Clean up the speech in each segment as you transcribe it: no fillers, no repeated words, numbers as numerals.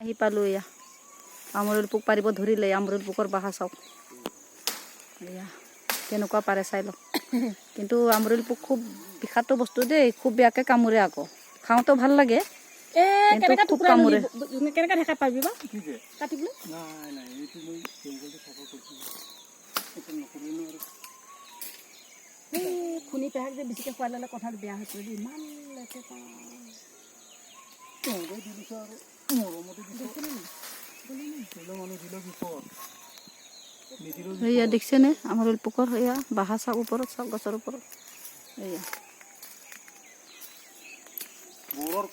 আহি পালোঁ এয়া আমৰুল পোক পাৰিব ধৰিলে আমৰুল পোকৰ বাহা চাওক এয়া কেনেকুৱা পাৰে চাই লওক কিন্তু আমৰুল পোক খুব বিষাক্ত বস্তু দেই খুব বেয়াকৈ কামোৰে আকৌ খাওঁতেও ভাল লাগে কিন্তু খুব কামোৰে কেনেকৈ দেখা পাবি বা কাটিবলৈ নাই নাই এইটো মই জংঘলটো চাফা কৰিছোঁ এইটো নকৰিলোঁ আৰু খুনি পেহাক যে বেছিকৈ খোৱাই ল'লে কথাটো বেয়া হৈছে দেই ইমান লেতে পাওঁ দি দিছোঁ আৰু মৰমতে দিছোঁ মানুহ দিলেও বিপদ এয়া দেখিছেনে আমৰুল পোকৰ এয়া বাহা চাওক ওপৰত চাওক গছৰ ওপৰত এয়া বৰৰ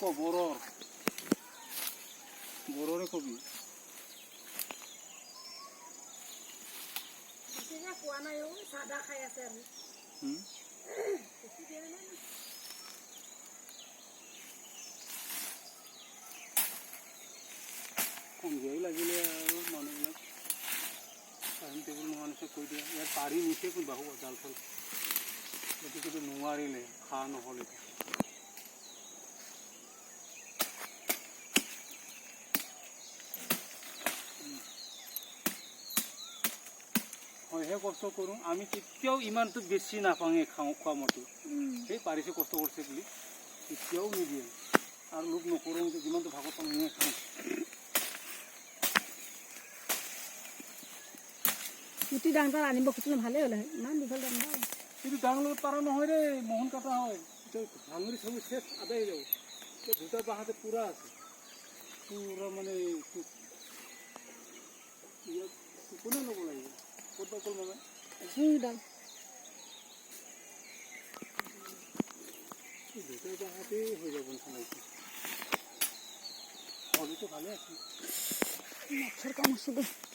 বৰৰে কবি খোৱা নাই চাদা খাই আছে আৰু সন্ধিয়াই লাগিলে আৰু মানুহবিলাক টাইম টেবুল নোহোৱা নিচিনা কৈ দিয়ে ইয়াত পাৰি নিচে কোনোবা হ'ব জাল চাল গতিকেতো নোৱাৰিলে খা নহ'লে হয়হে কষ্ট কৰোঁ আমি কেতিয়াও ইমানটো বেছি নাপাওঁৱে খোৱা মতে সেই পাৰিছে কষ্ট কৰিছে বুলি কেতিয়াও নিদিয়ে আৰু লোক নকৰোঁ যিমানটো ভাগত পাওঁ সিমানে খাওঁ গুটি ডাঙৰ আনিব খুজিলে ভালেই হ'লে ইমান দীঘল ডাঙৰ কিন্তু ডাঙৰ লগত পাৰা নহয় দেই মোহন কটা হয় ভাঙৰি চাঙৰি শেষ আদায় হৈ যাব দুটা বাহাতে পূৰা আছে পূৰা মানে ইয়াত কোনে ল'ব লাগিব ক'ত বা ক'ল মানে জুইডাল দুটা বাহাতেই হৈ যাব নিচিনা লাগিছে হ'লেতো ভালে আছে মাছৰ কাম আছে দেই